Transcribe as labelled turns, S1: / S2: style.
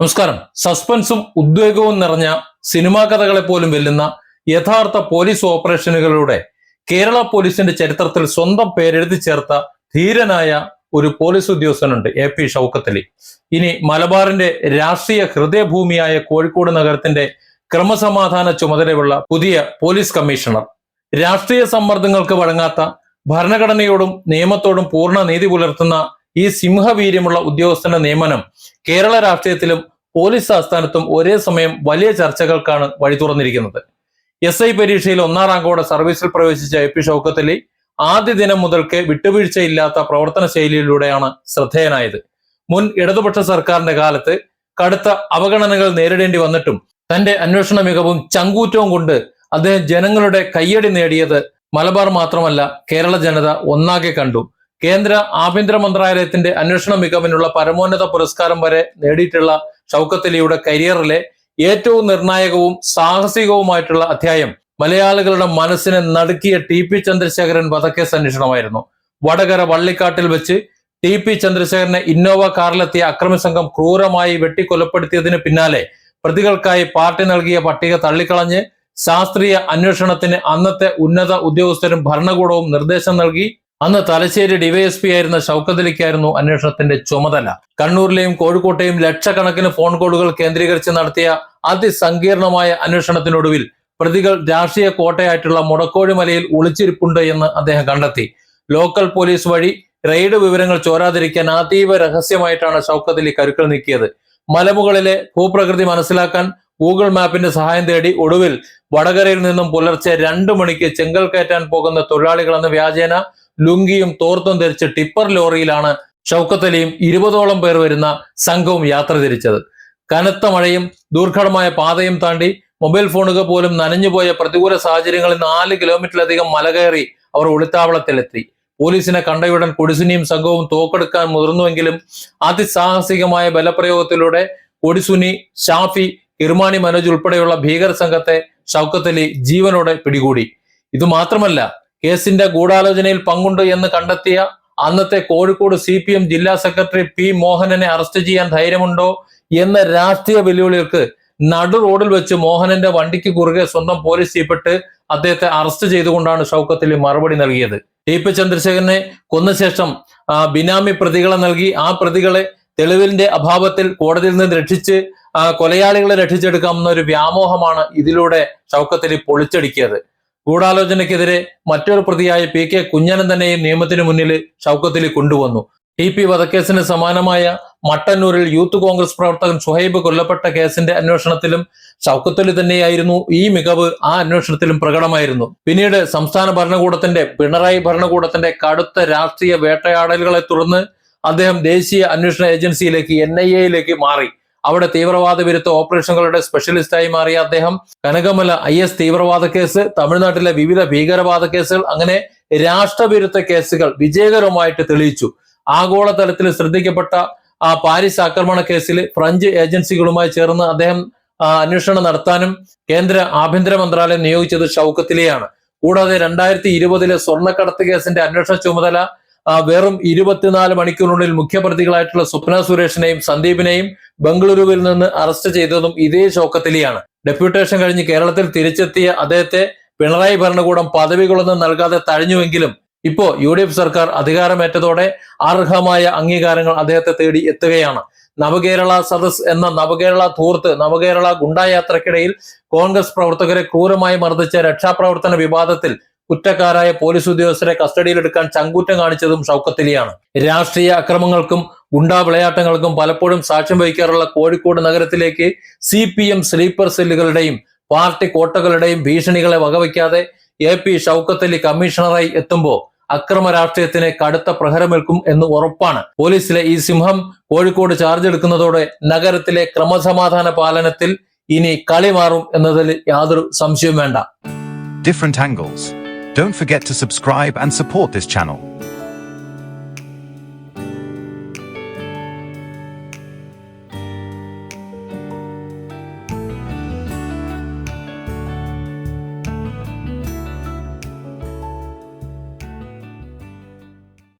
S1: നമസ്കാരം. സസ്പെൻസും ഉദ്വേഗവും നിറഞ്ഞ സിനിമാ കഥകളെ പോലും വെല്ലുന്ന യഥാർത്ഥ പോലീസ് ഓപ്പറേഷനുകളിലൂടെ കേരള പോലീസിന്റെ ചരിത്രത്തിൽ സ്വന്തം പേരെഴുതി ചേർത്ത ധീരനായ ഒരു പോലീസ് ഉദ്യോഗസ്ഥനുണ്ട്, AP ഷൗക്കത്ത് അലി. ഇനി മലബാറിന്റെ രാഷ്ട്രീയ ഹൃദയഭൂമിയായ കോഴിക്കോട് നഗരത്തിന്റെ ക്രമസമാധാന ചുമതലയുള്ള പുതിയ പോലീസ് കമ്മീഷണർ. രാഷ്ട്രീയ സമ്മർദ്ദങ്ങൾക്ക് വഴങ്ങാത്ത, ഭരണഘടനയോടും നിയമത്തോടും പൂർണ്ണ നീതി പുലർത്തുന്ന ഈ സിംഹവീര്യമുള്ള ഉദ്യോഗസ്ഥന്റെ നിയമനം കേരള രാഷ്ട്രീയത്തിലും പോലീസ് ആസ്ഥാനത്തും ഒരേ സമയം വലിയ ചർച്ചകൾക്കാണ് വഴി തുറന്നിരിക്കുന്നത്. SI പരീക്ഷയിൽ 1ാം റാങ്കോടെ സർവീസിൽ പ്രവേശിച്ച AP ഷൗക്കത്ത് അലി ആദ്യ ദിനം മുതൽക്ക് വിട്ടുവീഴ്ചയില്ലാത്ത പ്രവർത്തന ശൈലിയിലൂടെയാണ് ശ്രദ്ധേയനായത്. മുൻ ഇടതുപക്ഷ സർക്കാരിന്റെ കാലത്ത് കടുത്ത അവഗണനകൾ നേരിടേണ്ടി വന്നിട്ടും തന്റെ അന്വേഷണ മികവും ചങ്കൂറ്റവും കൊണ്ട് അദ്ദേഹം ജനങ്ങളുടെ കയ്യടി നേടിയത് മലബാർ മാത്രമല്ല, കേരള ജനത ഒന്നാകെ കണ്ടു. കേന്ദ്ര ആഭ്യന്തര മന്ത്രാലയത്തിന്റെ അന്വേഷണ മികവിനുള്ള പരമോന്നത പുരസ്കാരം വരെ നേടിയിട്ടുള്ള ഷൗക്കത്ത് അലിയുടെ കരിയറിലെ ഏറ്റവും നിർണായകവും സാഹസികവുമായിട്ടുള്ള അധ്യായം മലയാളികളുടെ മനസ്സിനെ നടുക്കിയ TP ചന്ദ്രശേഖരൻ വധക്കേസ് അന്വേഷണമായിരുന്നു. വടകര വള്ളിക്കാട്ടിൽ വെച്ച് TP ചന്ദ്രശേഖരനെ ഇന്നോവ കാറിലെത്തിയ അക്രമി സംഘം ക്രൂരമായി വെട്ടിക്കൊലപ്പെടുത്തിയതിന് പിന്നാലെ പ്രതികൾക്കായി പാർട്ടി നൽകിയ പട്ടിക തള്ളിക്കളഞ്ഞ് ശാസ്ത്രീയ അന്വേഷണത്തിന് അന്നത്തെ ഉന്നത ഉദ്യോഗസ്ഥരും ഭരണകൂടവും നിർദ്ദേശം നൽകി. അന്ന് തലശ്ശേരി DYSP ആയിരുന്ന ഷൗക്കത്ത് അലിക്കായിരുന്നു അന്വേഷണത്തിന്റെ ചുമതല. കണ്ണൂരിലെയും കോഴിക്കോട്ടെയും ലക്ഷക്കണക്കിന് ഫോൺ കോളുകൾ കേന്ദ്രീകരിച്ച് നടത്തിയ അതിസങ്കീർണമായ അന്വേഷണത്തിനൊടുവിൽ പ്രതികൾ രാഷ്ട്രീയ കോട്ടയായിട്ടുള്ള മുടക്കോഴി മലയിൽ ഒളിച്ചിരിപ്പുണ്ട് എന്ന് അദ്ദേഹം കണ്ടെത്തി. ലോക്കൽ പോലീസ് വഴി റെയ്ഡ് വിവരങ്ങൾ ചോരാതിരിക്കാൻ അതീവ രഹസ്യമായിട്ടാണ് ഷൗക്കത്ത് അലി കരുക്കൾ നീക്കിയത്. മലമുകളിലെ ഭൂപ്രകൃതി മനസ്സിലാക്കാൻ ഗൂഗിൾ മാപ്പിന്റെ സഹായം തേടി ഒടുവിൽ വടകരയിൽ നിന്നും പുലർച്ചെ 2 മണിക്ക് ചെങ്കൽ കയറ്റാൻ പോകുന്ന തൊഴിലാളികളെന്ന വ്യാജേന ലുങ്കിയും തോർത്തും ധരിച്ച് ടിപ്പർ ലോറിയിലാണ് ഷൗക്കത്ത് അലിയും 20ഓളം പേർ വരുന്ന സംഘവും യാത്ര തിരിച്ചത്. കനത്ത മഴയും ദുർഘടമായ പാതയും താണ്ടി മൊബൈൽ ഫോണുകൾ പോലും നനഞ്ഞുപോയ പ്രതികൂല സാഹചര്യങ്ങളിൽ 4 കിലോമീറ്ററിലധികം മല കയറി അവർ ഒളിത്താവളത്തിലെത്തി. പോലീസിനെ കണ്ടയുടൻ കൊടിസുനിയും സംഘവും തോക്കെടുക്കാൻ മുതിർന്നുവെങ്കിലും അതിസാഹസികമായ ബലപ്രയോഗത്തിലൂടെ കൊടിസുനി, ഷാഫി, ഇർമാണി മനോജ് ഉൾപ്പെടെയുള്ള ഭീകര സംഘത്തെ ഷൗക്കത്ത് അലി ജീവനോടെ പിടികൂടി. ഇതുമാത്രമല്ല, കേസിന്റെ ഗൂഢാലോചനയിൽ പങ്കുണ്ട് എന്ന് കണ്ടെത്തിയ അന്നത്തെ കോഴിക്കോട് CPM ജില്ലാ സെക്രട്ടറി P മോഹനനെ അറസ്റ്റ് ചെയ്യാൻ ധൈര്യമുണ്ടോ എന്ന രാഷ്ട്രീയ വെല്ലുവിളികൾക്ക് നടു റോഡിൽ വെച്ച് മോഹനന്റെ വണ്ടിക്ക് കുറുകെ സ്വന്തം പോലീസ് ജീപ്പിട്ട് അദ്ദേഹത്തെ അറസ്റ്റ് ചെയ്തുകൊണ്ടാണ് ഷൗക്കത്ത് അലി മറുപടി നൽകിയത്. TP ചന്ദ്രശേഖരനെ കൊന്ന ശേഷം ബിനാമി പ്രതികളെ നൽകി ആ പ്രതികളെ തെളിവിന്റെ അഭാവത്തിൽ കോടതിയിൽ നിന്ന് രക്ഷിച്ച് കൊലയാളികളെ രക്ഷിച്ചെടുക്കാമെന്ന ഒരു വ്യാമോഹമാണ് ഇതിലൂടെ ഷൗക്കത്ത് അലി പൊളിച്ചടുക്കിയത്. ഗൂഢാലോചനയ്ക്കെതിരെ മറ്റൊരു പ്രതിയായ PK കുഞ്ഞനന്തനെയും നിയമത്തിന് മുന്നിൽ ഷൗക്കത്ത് അലി കൊണ്ടുവന്നു. TP വധക്കേസിന് സമാനമായ മട്ടന്നൂരിൽ യൂത്ത് കോൺഗ്രസ് പ്രവർത്തകൻ ഷുഹൈബ് കൊല്ലപ്പെട്ട കേസിന്റെ അന്വേഷണത്തിലും ഷൗക്കത്ത് അലി തന്നെയായിരുന്നു. ഈ മികവ് ആ അന്വേഷണത്തിലും പ്രകടമായിരുന്നു. പിന്നീട് സംസ്ഥാന ഭരണകൂടത്തിന്റെ, പിണറായി ഭരണകൂടത്തിന്റെ കടുത്ത രാഷ്ട്രീയ വേട്ടയാടലുകളെ തുടർന്ന് അദ്ദേഹം ദേശീയ അന്വേഷണ ഏജൻസിയിലേക്ക് NIA മാറി. അവിടെ തീവ്രവാദ വിരുദ്ധ ഓപ്പറേഷനുകളുടെ സ്പെഷ്യലിസ്റ്റായി മാറിയ അദ്ദേഹം കനകമല IS തീവ്രവാദ കേസ്, തമിഴ്നാട്ടിലെ വിവിധ ഭീകരവാദ കേസുകൾ, അങ്ങനെ രാഷ്ട്രവിരുദ്ധ കേസുകൾ വിജയകരമായിട്ട് തെളിയിച്ചു. ആഗോളതലത്തിൽ ശ്രദ്ധിക്കപ്പെട്ട പാരീസ് ആക്രമണ കേസിൽ ഫ്രഞ്ച് ഏജൻസികളുമായി ചേർന്ന് അദ്ദേഹം അന്വേഷണം നടത്താനും കേന്ദ്ര ആഭ്യന്തര മന്ത്രാലയം നിയോഗിച്ചത് ഷൗക്കത്ത് അലിയാണ്. കൂടാതെ 2020 സ്വർണ്ണക്കടത്ത് കേസിന്റെ അന്വേഷണ ചുമതല വെറും 24 മണിക്കൂറിനുള്ളിൽ മുഖ്യപ്രതികളായിട്ടുള്ള സ്വപ്ന സുരേഷിനെയും സന്ദീപിനെയും ബംഗളൂരുവിൽ നിന്ന് അറസ്റ്റ് ചെയ്തതും ഇതേ ഷൗക്കത്ത് അലിയാണ്. ഡെപ്യൂട്ടേഷൻ കഴിഞ്ഞ് കേരളത്തിൽ തിരിച്ചെത്തിയ അദ്ദേഹത്തെ പിണറായി ഭരണകൂടം പദവികളൊന്നും നൽകാതെ തഴഞ്ഞുവെങ്കിലും ഇപ്പോ UDF സർക്കാർ അധികാരമേറ്റതോടെ അർഹമായ അംഗീകാരങ്ങൾ അദ്ദേഹത്തെ തേടി എത്തുകയാണ്. നവകേരള സദസ് എന്ന നവകേരള ധൂർത്ത്, നവകേരള ഗുണ്ടായാത്രക്കിടയിൽ കോൺഗ്രസ് പ്രവർത്തകരെ ക്രൂരമായി മർദ്ദിച്ച രക്ഷാപ്രവർത്തന വിവാദത്തിൽ കുറ്റക്കാരായ പോലീസ് ഉദ്യോഗസ്ഥരെ കസ്റ്റഡിയിലെടുക്കാൻ ചങ്കൂറ്റം കാണിച്ചതും ഷൗക്കത്ത് അലിയാണ്. രാഷ്ട്രീയ അക്രമങ്ങൾക്കും ഗുണ്ടാ വിളയാട്ടങ്ങൾക്കും പലപ്പോഴും സാക്ഷ്യം വഹിക്കാറുള്ള കോഴിക്കോട് നഗരത്തിലേക്ക് CPM സ്ലീപ്പർ സെല്ലുകളുടെയും പാർട്ടി കോട്ടകളുടെയും ഭീഷണികളെ വകവയ്ക്കാതെ AP ഷൗക്കത്ത് അലി കമ്മീഷണറായി എത്തുമ്പോൾ അക്രമ രാഷ്ട്രീയത്തിന് കടുത്ത പ്രഹരമേൽക്കും എന്ന് ഉറപ്പാണ്. പോലീസിലെ ഈ സിംഹം കോഴിക്കോട് ചാർജ് എടുക്കുന്നതോടെ നഗരത്തിലെ ക്രമസമാധാന പാലനത്തിൽ ഇനി കളി മാറും എന്നതിൽ യാതൊരു സംശയവും വേണ്ട.
S2: Different angles. Don't forget to subscribe and support this channel.